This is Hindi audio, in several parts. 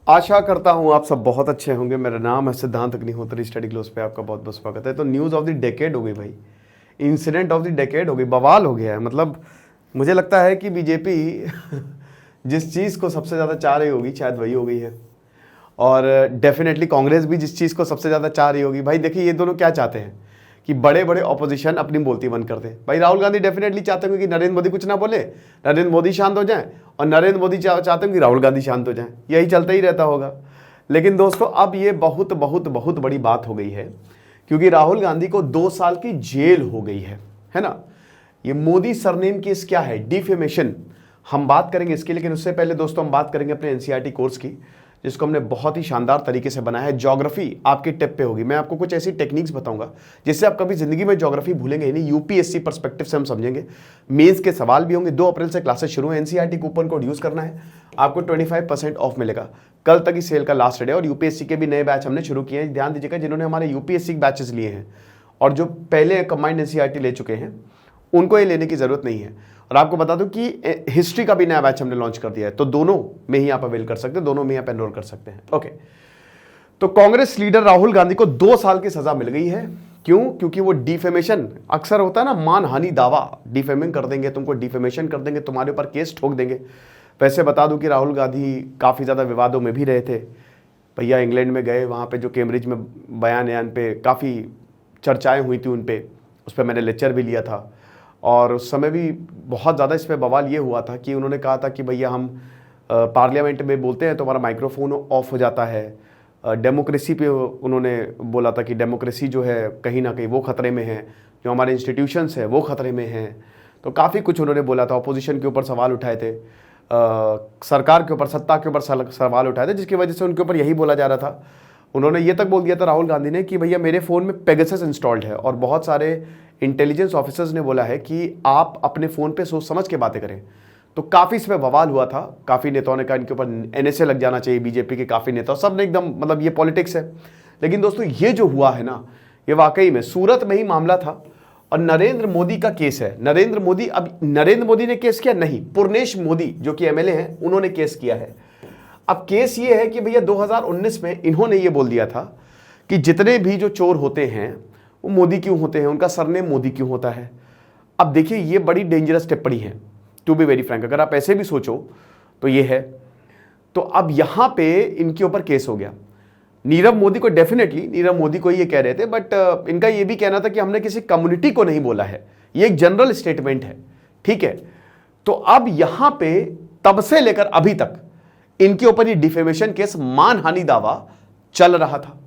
आशा करता हूं आप सब बहुत अच्छे होंगे। मेरा नाम है सिद्धांत अग्निहोत्री, स्टडी क्लोज पे आपका बहुत बहुत स्वागत है। तो न्यूज़ ऑफ द डेकेड हो गई भाई, इंसिडेंट ऑफ द डेकेड हो गई, बवाल हो गया है। मतलब मुझे लगता है कि बीजेपी जिस चीज़ को सबसे ज़्यादा चाह रही होगी शायद वही हो गई है, और डेफिनेटली कांग्रेस भी जिस चीज़ को सबसे ज़्यादा चाह रही होगी। भाई देखिए, ये दोनों क्या चाहते हैं कि बड़े बड़े ऑपोजिशन अपनी बोलती बंद कर दे। भाई राहुल गांधी डेफिनेटली चाहते होंगे कि नरेंद्र मोदी कुछ ना बोले, नरेंद्र मोदी शांत हो जाए, और नरेंद्र मोदी चाहते हैं कि राहुल गांधी शांत हो जाए। यही चलता ही रहता होगा। लेकिन दोस्तों, अब ये बहुत बहुत बहुत बड़ी बात हो गई है, क्योंकि राहुल गांधी को 2 साल की जेल हो गई है ना। ये मोदी सरनेम केस क्या है, डिफेमेशन, हम बात करेंगे इसकी। लेकिन उससे पहले दोस्तों हम बात करेंगे अपने एनसीईआरटी कोर्स की, जिसको हमने बहुत ही शानदार तरीके से बनाया है। ज्योग्राफी आपकी टिप पे होगी। मैं आपको कुछ ऐसी टेक्निक्स बताऊंगा जिससे आप कभी जिंदगी में ज्योग्राफी भूलेंगे ही नहीं। यूपीएससी पर्सपेक्टिव से हम समझेंगे, मेंस के सवाल भी होंगे। 2 अप्रैल से क्लासेस शुरू है। एनसीईआरटी कूपन कोड यूज करना है, आपको 25% ऑफ मिलेगा। कल तक इस सेल का लास्ट डे। और यूपीएससी के भी नए बैच हमने शुरू किए हैं। ध्यान दीजिएगा, जिन्होंने हमारे यूपीएससी बैचेस लिए हैं और जो पहले कंबाइंड एनसीईआरटी ले चुके हैं, उनको ये लेने की जरूरत नहीं है। और आपको बता दूं कि हिस्ट्री का भी नया बैच हमने लॉन्च कर दिया है, तो दोनों में ही आप अवेल कर सकते हैं, दोनों में आप एनरोल कर सकते हैं। ओके, तो कांग्रेस लीडर राहुल गांधी को 2 साल की सजा मिल गई है। क्यों? क्योंकि वो डिफेमेशन, अक्सर होता है ना, मानहानि दावा, डिफेमिंग कर देंगे तुमको, डिफेमेशन कर देंगे, तुम्हारे ऊपर केस ठोक देंगे। वैसे बता दूं कि राहुल गांधी काफ़ी ज़्यादा विवादों में भी रहे थे। भैया इंग्लैंड में गए, वहाँ पे जो कैम्ब्रिज में बयान पे काफ़ी चर्चाएं हुई थी, उन पे उस पर मैंने लेक्चर भी लिया था। और उस समय भी बहुत ज़्यादा इस पर बवाल ये हुआ था कि उन्होंने कहा था कि भैया हम पार्लियामेंट में बोलते हैं तो हमारा माइक्रोफोन ऑफ हो जाता है। डेमोक्रेसी पे उन्होंने बोला था कि डेमोक्रेसी जो है कहीं ना कहीं वो खतरे में है, जो हमारे इंस्टीट्यूशंस है वो खतरे में हैं। तो काफ़ी कुछ उन्होंने बोला था। अपोजिशन के ऊपर सवाल उठाए थे, सरकार के ऊपर, सत्ता के ऊपर सवाल उठाए थे, जिसकी वजह से उनके ऊपर यही बोला जा रहा था। उन्होंने ये तक बोल दिया था राहुल गांधी ने कि भैया मेरे फ़ोन में पेगासस इंस्टॉल्ड है, और बहुत सारे इंटेलिजेंस ऑफिसर्स ने बोला है कि आप अपने फ़ोन पे सोच समझ के बातें करें। तो काफ़ी इसमें बवाल हुआ था। काफ़ी नेताओं ने कहा इनके ऊपर एनएसए लग जाना चाहिए। बीजेपी के काफ़ी नेता, सब ने एकदम, मतलब ये पॉलिटिक्स है। लेकिन दोस्तों, ये जो हुआ है ना, ये वाकई में सूरत में ही मामला था, और नरेंद्र मोदी का केस है। नरेंद्र मोदी ने केस किया नहीं, पूर्णेश मोदी जो कि एमएलए हैं, उन्होंने केस किया है। अब केस ये है कि भैया 2019 में इन्होंने ये बोल दिया था कि जितने भी जो चोर होते हैं वो मोदी क्यों होते हैं, उनका सरनेम मोदी क्यों होता है। अब देखिए, ये बड़ी डेंजरस टिप्पणी है, टू बी वेरी फ्रैंक। अगर आप ऐसे भी सोचो तो ये है। तो अब यहां पे इनके ऊपर केस हो गया। नीरव मोदी को, डेफिनेटली नीरव मोदी को ये कह रहे थे, बट इनका ये भी कहना था कि हमने किसी कम्युनिटी को नहीं बोला है, ये एक जनरल स्टेटमेंट है, ठीक है। तो अब यहां पे तब से लेकर अभी तक इनके ऊपर ये डिफेमेशन केस, मानहानि दावा चल रहा था।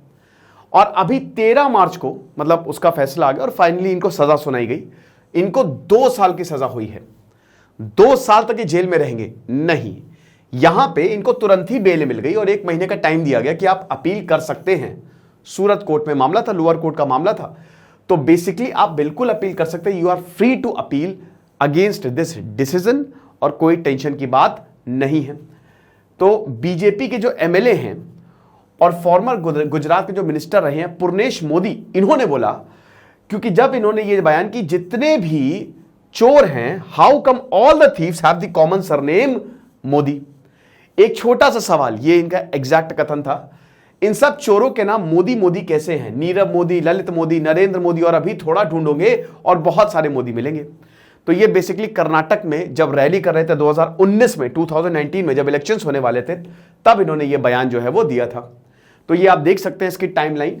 और अभी 13 मार्च को, मतलब उसका फैसला आ गया और फाइनली इनको सजा सुनाई गई। इनको 2 साल की सजा हुई है। 2 साल तक ये जेल में रहेंगे नहीं, यहां पे इनको तुरंत ही बेल मिल गई और 1 महीने का टाइम दिया गया कि आप अपील कर सकते हैं। सूरत कोर्ट में मामला था, लोअर कोर्ट का मामला था। तो बेसिकली आप बिल्कुल अपील कर सकते हैं। You are free to appeal against this decision, और कोई टेंशन की बात नहीं है। तो बीजेपी के जो एमएलए हैं और फॉर्मर गुजरात के जो मिनिस्टर रहे हैं पूर्णेश मोदी, इन्होंने बोला, क्योंकि जब इन्होंने ये बयान की जितने भी चोर हैं, how come all the thieves have the common surname Modi. एक छोटा सा सवाल, ये इनका एग्जैक्ट कथन था, इन सब चोरों के नाम मोदी मोदी कैसे हैं? नीरव मोदी, ललित मोदी, नरेंद्र मोदी, और अभी थोड़ा ढूंढोगे और बहुत सारे मोदी मिलेंगे। तो ये बेसिकली कर्नाटक में जब रैली कर रहे थे 2019 में जब इलेक्शंस होने वाले थे, तब इन्होंने ये बयान जो है वो दिया था। तो ये आप देख सकते हैं इसकी टाइमलाइन।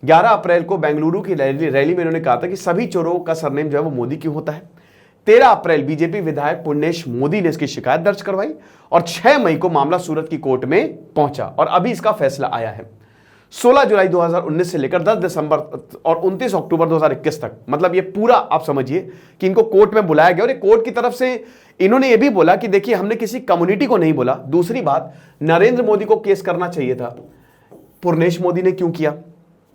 11 अप्रैल को बेंगलुरु की रैली में इन्होंने कहा था कि सभी चोरों का सरनेम जो है वो मोदी क्यों होता है। 13 अप्रैल बीजेपी विधायक पुण्येश मोदी ने इसकी शिकायत दर्ज करवाई, और 6 मई को मामला सूरत की कोर्ट में पहुंचा और अभी इसका फैसला आया है। 16 जुलाई 2019 से लेकर 10 दिसंबर और 29 अक्टूबर 2021 तक, मतलब ये पूरा आप समझिए कि इनको कोर्ट में बुलाया गया। और कोर्ट की तरफ से इन्होंने ये भी बोला कि देखिए, हमने किसी कम्युनिटी को नहीं बोला। दूसरी बात, नरेंद्र मोदी को केस करना चाहिए था, पूर्णेश मोदी ने क्यों किया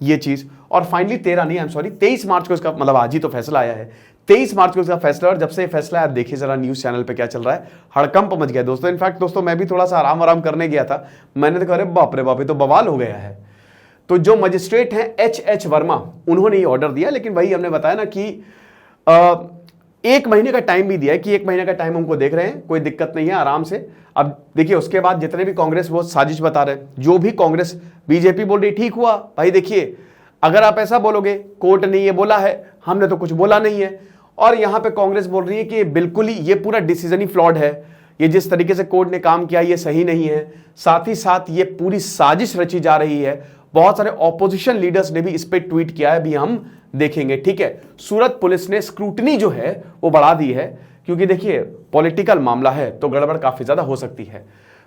ये चीज। और फाइनली 23 मार्च को इसका, मतलब आज ही तो फैसला आया है, 23 मार्च को इसका फैसला। और जब से फैसला है, आप देखिए जरा न्यूज चैनल पे क्या चल रहा है, हड़कंप मच गया दोस्तों। इनफैक्ट दोस्तों, मैं भी थोड़ा सा आराम करने गया था, मैंने तो कहा अरे बाप रे बाप, ये तो बवाल हो गया है। तो जो मजिस्ट्रेट हैं एच वर्मा, उन्होंने ये ऑर्डर दिया। लेकिन वही हमने बताया ना कि 1 महीने का टाइम भी दिया है कि 1 महीने का टाइम हमको देख रहे हैं, कोई दिक्कत नहीं है, आराम से। अब देखिए उसके बाद जितने भी कांग्रेस वो साजिश बता रहे हैं, जो भी कांग्रेस बीजेपी बोल रही ठीक हुआ भाई। देखिए अगर आप ऐसा बोलोगे कोर्ट ने ये बोला है, हमने तो कुछ बोला नहीं है, और यहां पे कांग्रेस बोल रही है कि बिल्कुल ही ये पूरा डिसीजन ही फ्लॉड है, ये जिस तरीके से कोर्ट ने काम किया ये सही नहीं है, साथ ही साथ ये पूरी साजिश रची जा रही है। बहुत सारे ऑपोजिशन लीडर्स ने भी इस पे ट्वीट किया है, भी हम देखेंगे। ठीक है, सूरत पुलिस ने स्क्रूटनी जो है वो बढ़ा दी है, क्योंकि देखिए पॉलिटिकल मामला है तो गड़बड़ काफी ज्यादा हो सकती है।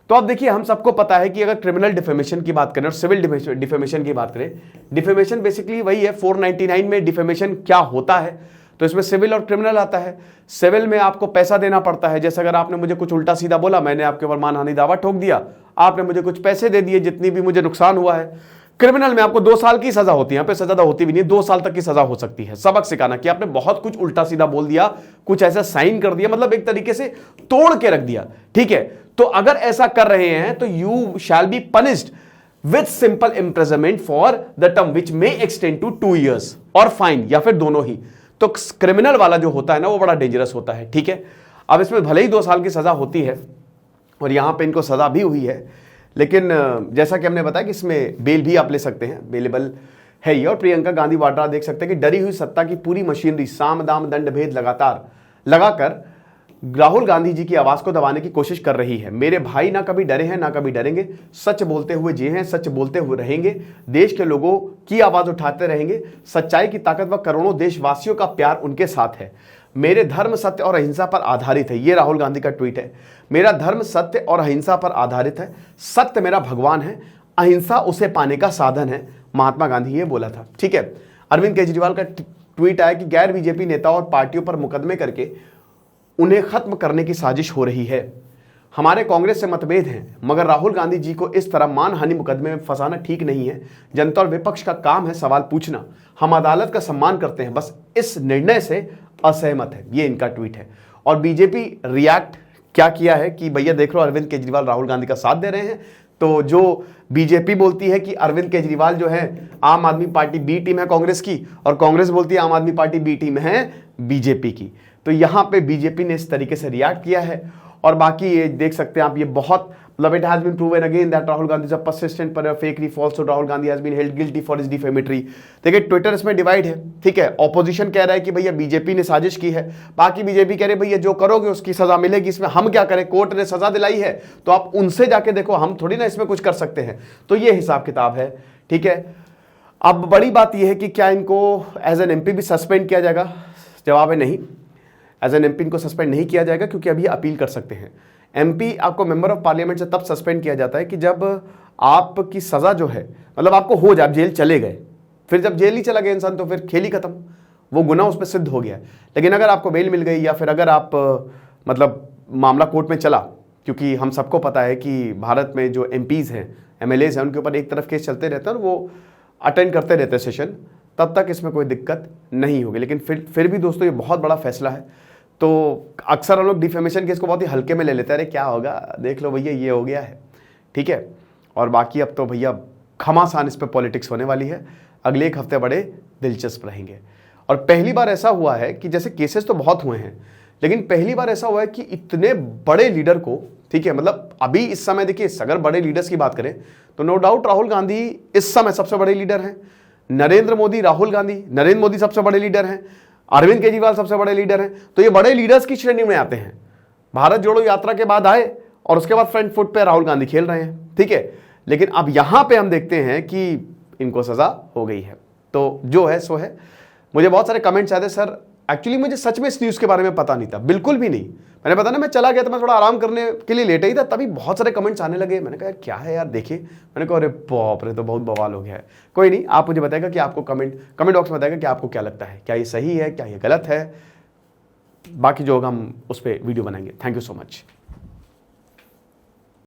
तो अब देखिए हम सबको पता है कि अगर क्रिमिनल डिफेमेशन की बात करें और सिविल डिफेमेशन की बात करें, डिफेमेशन बेसिकली वही है, 499 में डिफेमेशन क्या होता है, तो इसमें सिविल और क्रिमिनल आता है। सिविल में आपको पैसा देना पड़ता है, जैसे अगर आपने मुझे कुछ उल्टा सीधा बोला, मैंने आपके ऊपर मानहानि दावा ठोक दिया, आपने मुझे कुछ पैसे दे दिए जितनी भी मुझे नुकसान हुआ है। क्रिमिनल में आपको 2 साल की सजा होती है, यहाँ पे सजा होती भी नहीं, 2 साल तक की सजा हो सकती है। सबक सिखाना कि आपने बहुत कुछ उल्टा सीधा बोल दिया, कुछ ऐसा साइन कर दिया, मतलब एक तरीके से तोड़ के रख दिया। ठीक है, तो अगर ऐसा कर रहे हैं तो you shall be punished with simple imprisonment for the term which may extend to 2 years और फाइन, या फिर दोनों ही। तो क्रिमिनल वाला जो होता है ना वो बड़ा डेंजरस होता है। ठीक है, अब इसमें भले ही 2 साल की सजा होती है और यहां पे इनको सजा भी हुई है, लेकिन जैसा कि हमने बताया कि इसमें बेल भी आप ले सकते हैं, बेलेबल है ये। और प्रियंका गांधी वाड्रा देख सकते हैं कि डरी हुई सत्ता की पूरी मशीनरी साम दाम दंड भेद लगातार लगाकर राहुल गांधी जी की आवाज को दबाने की कोशिश कर रही है। मेरे भाई ना कभी डरे हैं ना कभी डरेंगे, सच बोलते हुए जिए हैं, सच बोलते हुए रहेंगे, देश के लोगों की आवाज उठाते रहेंगे, सच्चाई की ताकत व करोड़ों देशवासियों का प्यार उनके साथ है। मेरे धर्म सत्य और अहिंसा पर आधारित है, ये राहुल गांधी का ट्वीट है। मेरा धर्म सत्य और अहिंसा पर आधारित है, सत्य मेरा भगवान है, अहिंसा उसे पाने का साधन है, महात्मा गांधी ये बोला था। ठीक है, अरविंद केजरीवाल का ट्वीट आया कि गैर बीजेपी नेताओं और पार्टियों पर मुकदमे करके उन्हें खत्म करने की साजिश हो रही है। हमारे कांग्रेस से मतभेद हैं, मगर राहुल गांधी जी को इस तरह मानहानि मुकदमे में फंसाना ठीक नहीं है। जनता और विपक्ष का काम है सवाल पूछना, हम अदालत का सम्मान करते हैं, बस इस निर्णय से असहमत है, ये इनका ट्वीट है। और बीजेपी रिएक्ट क्या किया है कि भैया देख लो अरविंद केजरीवाल राहुल गांधी का साथ दे रहे हैं। तो जो बीजेपी बोलती है कि अरविंद केजरीवाल जो है आम आदमी पार्टी बी टीम है कांग्रेस की, और कांग्रेस बोलती है आम आदमी पार्टी बी टीम है बीजेपी की। तो यहां पे बीजेपी ने इस तरीके से रिएक्ट किया है। और बाकी ये देख सकते हैं आप, ये बहुत मतलब it has been proven again that Rahul Gandhi is a persistent perfectly false, Rahul Gandhi has been held guilty for his defamatory. देखिए ट्विटर इसमें डिवाइड है। ठीक है, ऑपोजिशन कह रहा है कि भैया बीजेपी ने साजिश की है, बाकी बीजेपी कह रहे भैया जो करोगे उसकी सजा मिलेगी, इसमें हम क्या करें, कोर्ट ने सजा दिलाई है तो आप उनसे जाके देखो, हम थोड़ी ना इसमें कुछ कर सकते हैं। तो ये हिसाब किताब है। ठीक है, अब बड़ी बात यह है कि क्या इनको एज एन एमपी भी सस्पेंड किया जाएगा? जवाब है नहीं, एज एन एमपी इनको सस्पेंड नहीं किया जाएगा, क्योंकि अभी अपील कर सकते हैं। एमपी आपको मेंबर ऑफ पार्लियामेंट से तब सस्पेंड किया जाता है कि जब आपकी सजा जो है, मतलब आपको हो जाए, आप जेल चले गए, फिर जब जेल ही चला गया इंसान तो फिर खेल ही खत्म, वो गुनाह उस पर सिद्ध हो गया। लेकिन अगर आपको बेल मिल गई, या फिर अगर आप मतलब मामला कोर्ट में चला, क्योंकि हम सबको पता है कि भारत में जो एमपीज हैं, एमएलएज हैं, उनके ऊपर एक तरफ केस चलते रहते हैं और वो अटेंड करते रहते हैं सेशन, तब तक इसमें कोई दिक्कत नहीं होगी। लेकिन फिर भी दोस्तों ये बहुत बड़ा फैसला है। तो अक्सर हम लोग डिफेमेशन केस को बहुत ही हल्के में ले लेते हैं, अरे क्या होगा, देख लो भैया ये हो गया है। ठीक है, और बाकी अब तो भैया घमासान इस पे पॉलिटिक्स होने वाली है, अगले 1 हफ्ते बड़े दिलचस्प रहेंगे। और पहली बार ऐसा हुआ है कि जैसे केसेस तो बहुत हुए हैं, लेकिन पहली बार ऐसा हुआ है कि इतने बड़े लीडर को, ठीक है, मतलब अभी इस समय देखिए अगर बड़े लीडर्स की बात करें तो नो डाउट राहुल गांधी इस समय सबसे बड़े लीडर हैं, नरेंद्र मोदी नरेंद्र मोदी सबसे बड़े लीडर हैं, अरविंद केजरीवाल सबसे बड़े लीडर हैं। तो ये बड़े लीडर्स की श्रेणी में आते हैं। भारत जोड़ो यात्रा के बाद आए और उसके बाद फ्रंट फुट पे राहुल गांधी खेल रहे हैं। ठीक है, लेकिन अब यहां पे हम देखते हैं कि इनको सजा हो गई है। तो जो है सो है। मुझे बहुत सारे कमेंट्स आए थे, सर एक्चुअली मुझे सच में इस न्यूज़ के बारे में पता नहीं था, बिल्कुल भी नहीं। मैंने पता ना, मैं चला गया था, मैं थोड़ा आराम करने के लिए लेटा ही था, तभी बहुत सारे कमेंट्स आने लगे। मैंने कहा यार क्या है यार, देखिए, मैंने कहा अरे बाप रे, तो बहुत बवाल हो गया है। कोई नहीं, आप मुझे बताएगा कि आपको कमेंट बॉक्स में बताएगा कि आपको क्या लगता है, क्या ये सही है, क्या ये गलत है। बाकी जो होगा हम उस पर वीडियो बनाएंगे। Thank you so much.